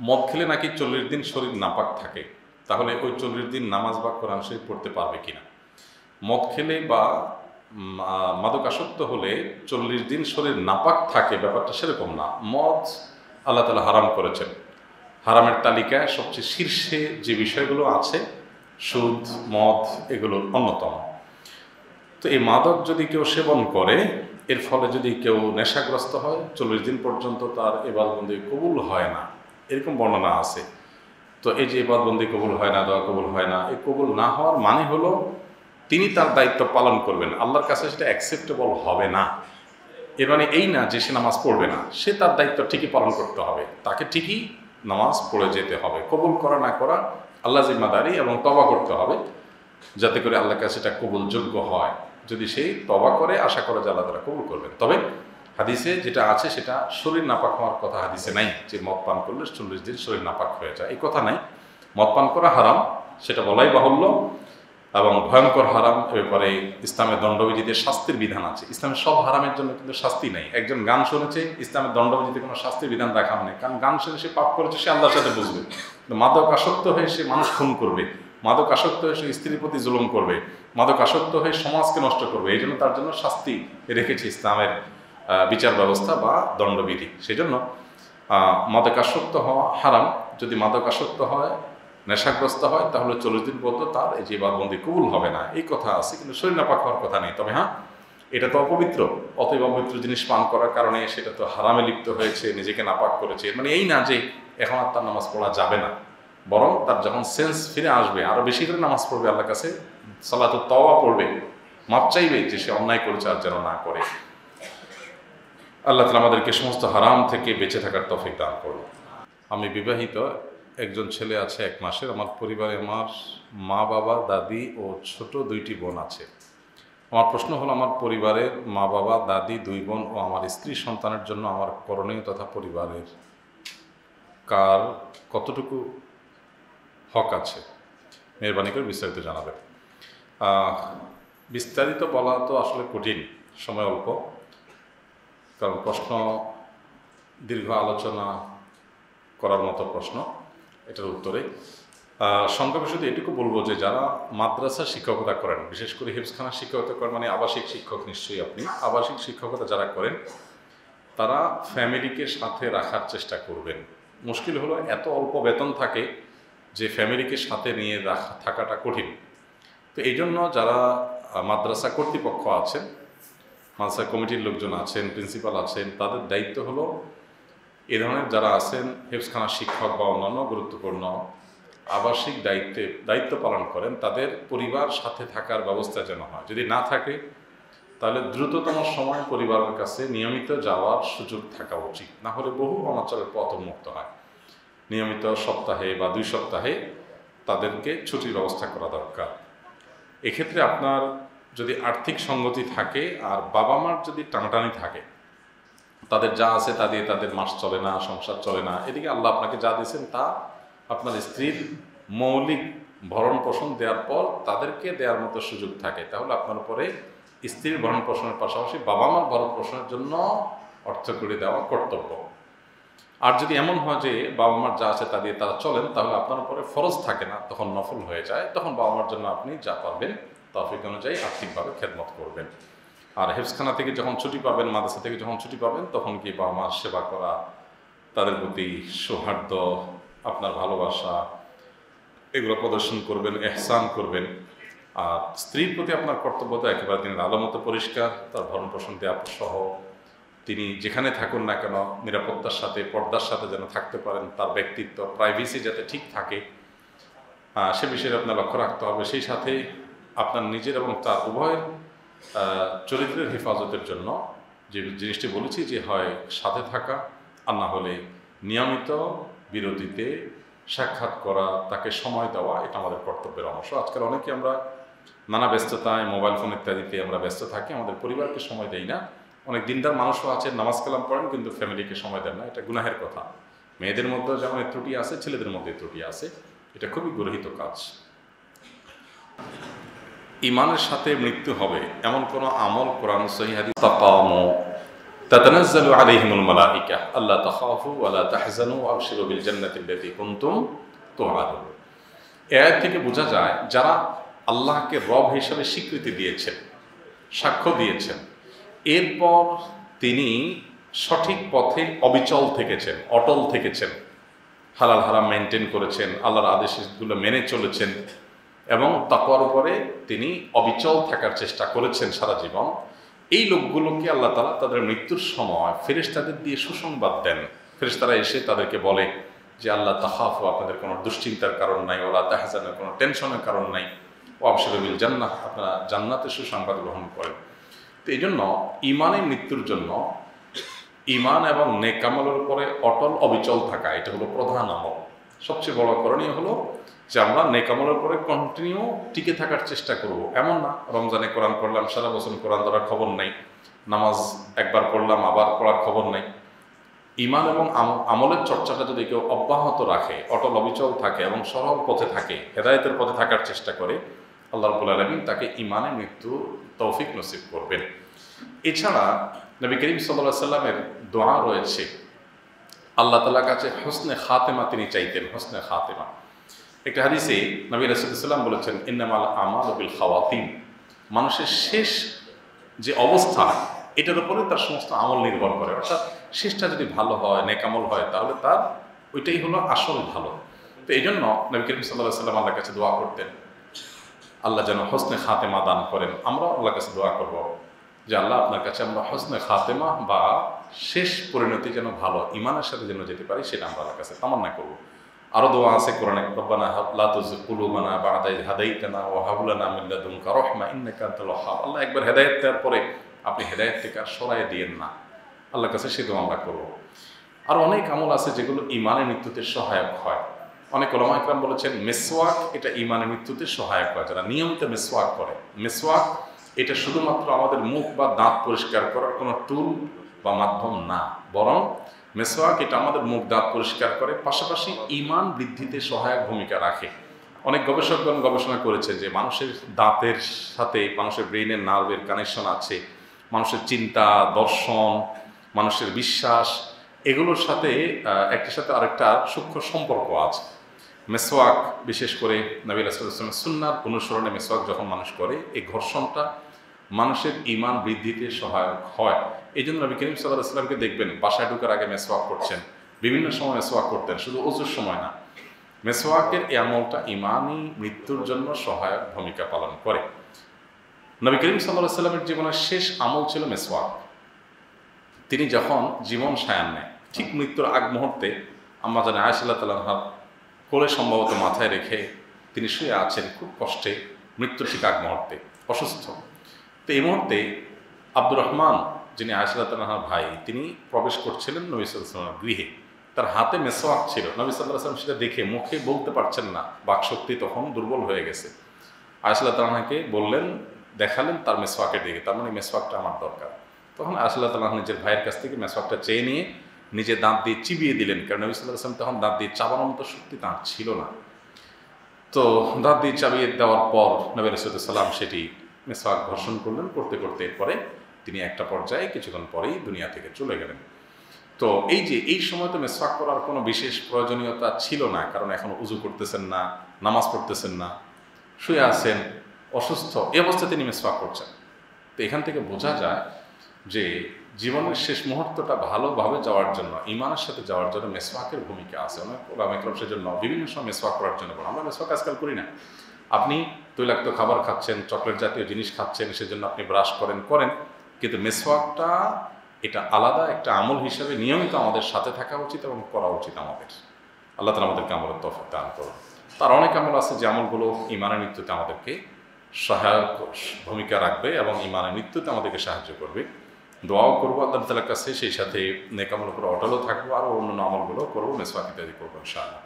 মদ খেলে নাকি 40 দিন শরীর নাপাক থাকে, তাহলে ওই 40 দিন নামাজ বা কোরআন শরীফ পড়তে পারবে কিনা? মদ খেলে বা মাদকাসক্ত হলে 40 দিন শরীর নাপাক থাকে, ব্যাপারটা সেরকম না। মদ আল্লাহ তাআলা হারাম করেছেন। হারামের তালিকায় সবচেয়ে শীর্ষে যে বিষয়গুলো আছে, সুদ, মদ এগুলোর অন্যতম। তো এই মাদক যদি কেউ সেবন করে, এর ফলে যদি কেউ নেশাগ্রস্ত হয়, 40 দিন পর্যন্ত তার ইবাদতবন্দি কবুল হয় না, এরকম বর্ণনা আছে। তো এই যে ইবাদতবন্দি কবুল হয় না, দোয়া কবুল হয় না, এই কবুল না হওয়ার মানে হলো তিনি তার দায়িত্ব পালন করবেন, আল্লাহর কাছে সেটা অ্যাকসেপ্টেবল হবে না। এর মানে এই না যে সে নামাজ পড়বে না, সে তার দায়িত্ব ঠিকই পালন করতে হবে, তাকে ঠিকই নামাজ পড়ে যেতে হবে। কবুল করা না করা আল্লাহ জিম্মাদারি, এবং তওবা করতে হবে যাতে করে আল্লাহর কাছে এটা কবুলযোগ্য হয়। যদি সেই তওবা করে, আশা করে যে আল্লাহ তাআলা কবুল করবেন। তবে হাদিসে যেটা আছে সেটা শরীর নাপাক হওয়ার কথা হাদিসে নাই, যে মদ পান করলে 40 দিন শরীর নাপাক হয়ে যায়, এই কথা নাই। মদ পান করা হারাম, সেটা বলাই বাহুল্য, এবং ভয়ঙ্কর হারাম। এ ব্যাপারে ইসলামের দণ্ডবিধিতে শাস্তির বিধান আছে। ইসলামের সব হারামের জন্য কিন্তু শাস্তি নেই। একজন গান শুনেছে, ইসলামের দণ্ডবিধিতে কোনো শাস্তির বিধান রাখা নেই, কারণ গান শুনে সে পাপ করেছে, সে আল্লাহর সাথে বুঝবে। মাদক আসক্ত হয়ে সে মানুষ খুন করবে, মাদক আসক্ত হয়ে সে স্ত্রীর প্রতি জুলুম করবে, মাদক আসক্ত হয়ে সমাজকে নষ্ট করবে। এই জন্য তার জন্য শাস্তি রেখেছে ইসলামের বিচার ব্যবস্থা বা দণ্ডবিধি। সেই জন্য মাদকাসক্ত হওয়া হারাম। যদি মাদকাসক্ত হয়, নেশাগ্রস্ত হয়, তাহলে 40 দিন পর্যন্ত তার এই যে ইবাদতবন্দি কবুল হবে না, এই কথা আছে, কিন্তু শরীর নাপাক হওয়ার কথা নেই। তবে হ্যাঁ, এটা তো অপবিত্র, অতএব অপবিত্র জিনিস পান করার কারণে সেটা তো হারামে লিপ্ত হয়েছে, নিজেকে নাপাক করেছে। মানে এই না যে এখন আর তার নামাজ পড়া যাবে না, বরং তার যখন সেন্স ফিরে আসবে, আরো বেশি করে নামাজ পড়বে, আল্লাহর কাছে সালাতুত তাওবা পড়বে, মাপ চাইবে যে সে অন্যায় করেছে আর যেন না করে। আল্লাহ তাআলা আমাদেরকে সমস্ত হারাম থেকে বেঁচে থাকার তৌফিক দান করুন। আমি বিবাহিত, একজন ছেলে আছে 1 মাসের। আমার পরিবারে আমার মা, বাবা, দাদি ও ছোট 2টি বোন আছে। আমার প্রশ্ন হলো, আমার পরিবারের মা, বাবা, দাদি, 2 বোন ও আমার স্ত্রী সন্তানের জন্য আমার করণীয় তথা পরিবারের কার কতটুকু হক আছে? মেহরবানি করে বিস্তারিত জানাবেন। বিস্তারিত বলা তো আসলে কঠিন, সময় অল্প, কারণ প্রশ্ন দীর্ঘ আলোচনা করার মতো প্রশ্ন। এটার উত্তরে সংক্ষেপে শুধু এটুকু বলবো যে যারা মাদ্রাসা শিক্ষকতা করেন, বিশেষ করে হিফজখানা শিক্ষকতা করেন, মানে আবাসিক শিক্ষক, নিশ্চয়ই আপনি আবাসিক শিক্ষকতা যারা করেন, তারা ফ্যামিলিকে সাথে রাখার চেষ্টা করবেন। মুশকিল হলো এত অল্প বেতন থাকে যে ফ্যামিলিকে সাথে নিয়ে থাকাটা কঠিন। তো এই জন্য যারা মাদ্রাসা কর্তৃপক্ষ আছেন, মাদ্রাসা কমিটির লোকজন আছেন, প্রিন্সিপাল আছেন, তাদের দায়িত্ব হলো এ ধরনের যারা আছেন হেফজখানা শিক্ষক বা অন্যান্য গুরুত্বপূর্ণ আবাসিক দায়িত্ব পালন করেন, তাদের পরিবার সাথে থাকার ব্যবস্থা যেন হয়। যদি না থাকে, তাহলে দ্রুততম সময় পরিবারের কাছে নিয়মিত যাওয়ার সুযোগ থাকা উচিত। না হলে বহু অনাচারের পথ উন্মুক্ত হয়। নিয়মিত সপ্তাহে বা 2 সপ্তাহে তাদেরকে ছুটির ব্যবস্থা করা দরকার। এক্ষেত্রে আপনার যদি আর্থিক সঙ্গতি থাকে আর বাবা মার যদি টানাটানি থাকে, তাদের যা আছে তা দিয়ে তাদের মাস চলে না, সংসার চলে না, এদিকে আল্লাহ আপনাকে যা দিয়েছেন তা আপনার স্ত্রীর মৌলিক ভরণ পোষণ দেওয়ার পর তাদেরকে দেওয়ার মতো সুযোগ থাকে, তাহলে আপনার উপরে স্ত্রীর ভরণ পোষণের পাশাপাশি বাবা মার ভরণ পোষণের জন্য অর্থ করে দেওয়া কর্তব্য। আর যদি এমন হয় যে বাবা মার যা আছে তা দিয়ে তারা চলেন, তাহলে আপনার উপরে ফরজ থাকে না, তখন নফল হয়ে যায়। তখন বাবা মার জন্য আপনি যা পারবেন তৌফিক অনুযায়ী আর্থিকভাবে খেদমত করবেন। আর হেফজখানা থেকে যখন ছুটি পাবেন, মাদ্রাসা থেকে যখন ছুটি পাবেন, তখন কি বাবা মার সেবা করা, তাদের প্রতি সৌহার্দ্য, আপনার ভালোবাসা, এগুলো প্রদর্শন করবেন, এহসান করবেন। আর স্ত্রীর প্রতি আপনার কর্তব্য তো একেবারে দিনের আলো মতো পরিষ্কার, তার ভরণ পোষণ দেওয়া সহ তিনি যেখানে থাকুন না কেন নিরাপত্তার সাথে, পর্দার সাথে যেন থাকতে পারেন, তার ব্যক্তিত্ব, প্রাইভেসি যাতে ঠিক থাকে, সে বিষয়ে আপনার লক্ষ্য রাখতে হবে। সেই সাথে আপনার নিজের এবং তার উভয়ের চরিত্রের হেফাজতের জন্য যে জিনিসটি বলেছি, যে হয় সাথে থাকা, আর না হলে নিয়মিত বিরতিতে সাক্ষাৎ করা, তাকে সময় দেওয়া, এটা আমাদের কর্তব্যের অংশ। আজকাল অনেকে আমরা নানা ব্যস্ততায়, মোবাইল ফোন ইত্যাদিতে আমরা ব্যস্ত থাকি, আমাদের পরিবারকে সময় দেই না। অনেক দিনদার মানুষও আছেন, নামাজ কালাম পড়েন, কিন্তু ফ্যামিলিকে সময় দেন না। এটা গুনাহের কথা। মেয়েদের মধ্যে যেমন এই ত্রুটি আছে, ছেলেদের মধ্যে ত্রুটি আছে, এটা খুবই গর্হিত কাজ। ইমানের সাথে মৃত্যু হবে এমন কোনো আমল কোরআন সহিহ হাদিস তাকামু, তাতানাজ্জালু আলাইহিমুল মালাইকা আল্লা তাখাফু ওয়া লা তাহজানু ওয়া আবশিরু বিল জান্নাতি আল্লাতী কুনতুম তুআদুন। এই আয়াত থেকে বোঝা যায় যারা আল্লাহকে রব হিসাবে স্বীকৃতি দিয়েছেন, সাক্ষ্য দিয়েছেন, এরপর তিনি সঠিক পথে অবিচল থেকেছেন, অটল থেকেছেন, হালাল হারাম মেনটেন করেছেন, আল্লাহর আদেশগুলো মেনে চলেছেন এবং তাকওয়ার উপরে তিনি অবিচল থাকার চেষ্টা করেছেন সারা জীবন, এই লোকগুলোকে আল্লাহ তাআলা তাদের মৃত্যুর সময় ফেরেশতাদের দিয়ে সুসংবাদ দেন। ফেরেশতারা এসে তাদেরকে বলে যে আল্লাহ তাখাফু, আপনাদের কোনো দুশ্চিন্তার কারণ নাই, ওয়ালা তাহজানু, কোনো টেনশনের কারণ নাই, ওয়া আবশিরু বিল জান্নাহ, আপনারা জান্নাতের সুসংবাদ গ্রহণ করেন। তো এই জন্য ইমানে মৃত্যুর জন্য ইমান এবং নেক আমলের উপরে অটল অবিচল থাকা, এটা হলো প্রধান আমল। সবচেয়ে বড় করণীয় হলো যে আমরা নেক আমলের উপরে কন্টিনিউ টিকে থাকার চেষ্টা করব। এমন না রমজানে কোরআন পড়লাম, সারা বছর কোরআন ধরার খবর নাই, নামাজ একবার পড়লাম আবার পড়ার খবর নাই। ইমান এবং আমলের চর্চাটা যদি কেউ অব্যাহত রাখে, অটল অবিচল থাকে এবং সরল পথে থাকে, হেদায়েতের পথে থাকার চেষ্টা করে, আল্লাহ রাব্বুল আলামিন তাকে ইমানে মৃত্যু তৌফিক নসিব করবেন। এছাড়া নবী করিম সাল্লাল্লাহু আলাইহি সাল্লামের দোয়া রয়েছে, আল্লাহ তাআলার কাছে হোসনে খাতেমা তিনি চাইতেন, হোসনে খাতেমা। একটা হাদিসে নবী রাসূলুল্লাহ সাল্লাল্লাহু আলাইহি ওয়াসাল্লাম বলেছেন, ইন্নামাল আমালু বিল খাওয়াতিম, মানুষের শেষ যে অবস্থা এটার উপরে তার সমস্ত আমল নির্ভর করে। অর্থাৎ শেষটা যদি ভালো হয়, নেকামল হয়, তাহলে তার ওইটাই হলো আসল ভালো। তো এই জন্য নবী করিম সাল্লাল্লাহু আলাইহি ওয়াসাল্লাম আল্লাহর কাছে দোয়া করতেন, আল্লাহ যেন হোসনে খাতেমা দান করেন। আমরাও আল্লাহর কাছে দোয়া করব যে আল্লাহ আপনার কাছে আমরা হোসনে খাতেমা বা শেষ পরিণতি যেন ভালো ইমানের সাথে যেন যেতে পারি, সেটা আমরা আল্লাহর কাছে তামান্না করব। আরও দোয়া আছে কোরআনে, রব্বানা লা তুযিগ কুলুবানা বা'দা ইয হাদাইতানা ওয়া হাব লানা মিন লাদুনকা রাহমা ইন্নাকা আনতাল ওয়াহ্হাব। আল্লাহ একবার হেদায়েত দেওয়ার পরে আপনি হেদায়েত থেকে আর সরাই দিয়েন না, আল্লাহর কাছে সে দোয়া আমরা করব। আর অনেক আমল আছে যেগুলো ইমানের মৃত্যুতে সহায়ক হয়। অনেক উলামা ইকরাম বলেছেন মেসওয়াক এটা ইমানের মৃত্যুতে সহায়ক হয়। যারা নিয়মিত মেসওয়াক করে, মেসওয়াক এটা শুধুমাত্র আমাদের মুখ বা দাঁত পরিষ্কার করার কোনো টুল বা মাধ্যম না, বরং মেসওয়াক এটা আমাদের মুখ দাঁত পরিষ্কার করে, পাশাপাশি ঈমান বৃদ্ধিতে সহায়ক ভূমিকা রাখে। অনেক গবেষকগণ গবেষণা করেছে যে মানুষের দাঁতের সাথে মানুষের ব্রেইনের নার্ভের কানেকশন আছে, মানুষের চিন্তা, দর্শন, মানুষের বিশ্বাস, এগুলোর সাথে একটির সাথে আরেকটা সূক্ষ্ম সম্পর্ক আছে। মেসওয়াক বিশেষ করে নবী রাসূলুল্লাহ সাল্লাল্লাহু আলাইহি ওয়াসাল্লামের সুন্নাহর অনুসরণে মেসওয়াক যখন মানুষ করে, এই ঘর্ষণটা মানুষের ঈমান বৃদ্ধিতে সহায়ক হয়। এই জন্য নবী করিম সাল্লাল্লাহু আলাইহি ওয়াসাল্লামকে দেখবেন বাসায় ঢোকার আগে মেসওয়াক করছেন, বিভিন্ন সময় মেসওয়াক করতেন, শুধু ওযুর সময় না। মেসওয়াকের এই আমলটা ঈমানি মৃত্যুর জন্য সহায়ক ভূমিকা পালন করে। নবী করিম সাল্লাল্লাহু আলাইহি ওয়াসাল্লামের জীবনের শেষ আমল ছিল মেসওয়াক। তিনি যখন জীবন সায়ান নেয়, ঠিক মৃত্যুর আগ মুহূর্তে আম্মা জান আয়েশা রাদিয়াল্লাহু তাআলা আনহা কোলে সম্ভবত মাথায় রেখে তিনি শুয়ে আছেন খুব কষ্টে, মৃত্যুর ঠিক আগ মুহূর্তে, অসুস্থ। তো এই মুহূর্তে আব্দুর রহমান, যিনি আয়েশা রাদিয়াল্লাহু তাআলার ভাই, তিনি প্রবেশ করছিলেন নবী সাল্লাল্লাহু আলাইহি ওয়াসাল্লামের গৃহে। তার হাতে মেসওয়াক ছিল। নবী সাল্লাল্লাহু আলাইহি ওয়াসাল্লাম সেটা দেখে মুখে বলতে পারছেন না, বাকশক্তি তখন দুর্বল হয়ে গেছে। আয়েশা রাদিয়াল্লাহু তাআলাকে বললেন, দেখালেন তার মেসওয়াকের দিকে, তার মানে মেসওয়াকটা আমার দরকার। তখন আয়েশা রাদিয়াল্লাহু তাআলা নিজের ভাইয়ের কাছ থেকে মেসওয়াকটা চেয়ে নিয়ে নিজে দাঁত দিয়ে চিবিয়ে দিলেন, কারণ নবী সাল্লাল্লাহু আলাইহি ওয়াসাল্লাম তখন দাঁত দিয়ে চাবানোর মতো শক্তি তাঁর ছিল না। তো দাঁত দিয়ে চাবিয়ে দেওয়ার পর নবী রাসূলুল্লাহ সাল্লাম সেটি মেসওয়াক ঘর্ষণ করলেন, করতে করতে এরপরে তিনি একটা পর্যায়ে কিছুক্ষণ পরেই দুনিয়া থেকে চলে গেলেন। তো এই যে এই সময় তো মেসওয়াক করার কোনো বিশেষ প্রয়োজনীয়তা ছিল না, কারণ এখন উজু করতেছেন না, নামাজ পড়তেছেন না, শুয়ে আছেন, অসুস্থ, এই অবস্থায় তিনি মেসওয়াক করছেন। তো এখান থেকে বোঝা যায় যে জীবনের শেষ মুহূর্তটা ভালোভাবে যাওয়ার জন্য, ঈমানের সাথে যাওয়ার জন্য মেসওয়াকের ভূমিকা আছে। অনেক ওলামা ইকরাম সেজন্য বিভিন্ন সময় মেসওয়াক করার জন্য বলেন। আমরা মেসওয়াক আজকাল করি না। আপনি তৈলাক্ত খাবার খাচ্ছেন, চকলেট জাতীয় জিনিস খাচ্ছেন, সেজন্য আপনি ব্রাশ করেন, কিন্তু মেসওয়াকটা এটা আলাদা একটা আমল হিসাবে নিয়মিত আমাদের সাথে থাকা উচিত এবং করা উচিত আমাদের। আল্লাহ তাআলা আমাদেরকে আমলের তৌফিক দান করুন। তার অনেক আমল আছে যে আমলগুলো ঈমানের মৃত্যুতে আমাদেরকে সহায়ক ভূমিকা রাখবে এবং ঈমানের মৃত্যুতে আমাদেরকে সাহায্য করবে। দোয়াও করবো আল্লাহ তাআলার কাছে, সেই সাথে নেক আমলের উপর অটলও থাকবো, আরও অন্যান্য আমলগুলো করবো, মেসওয়াক ইত্যাদি করবো ইনশাআল্লাহ।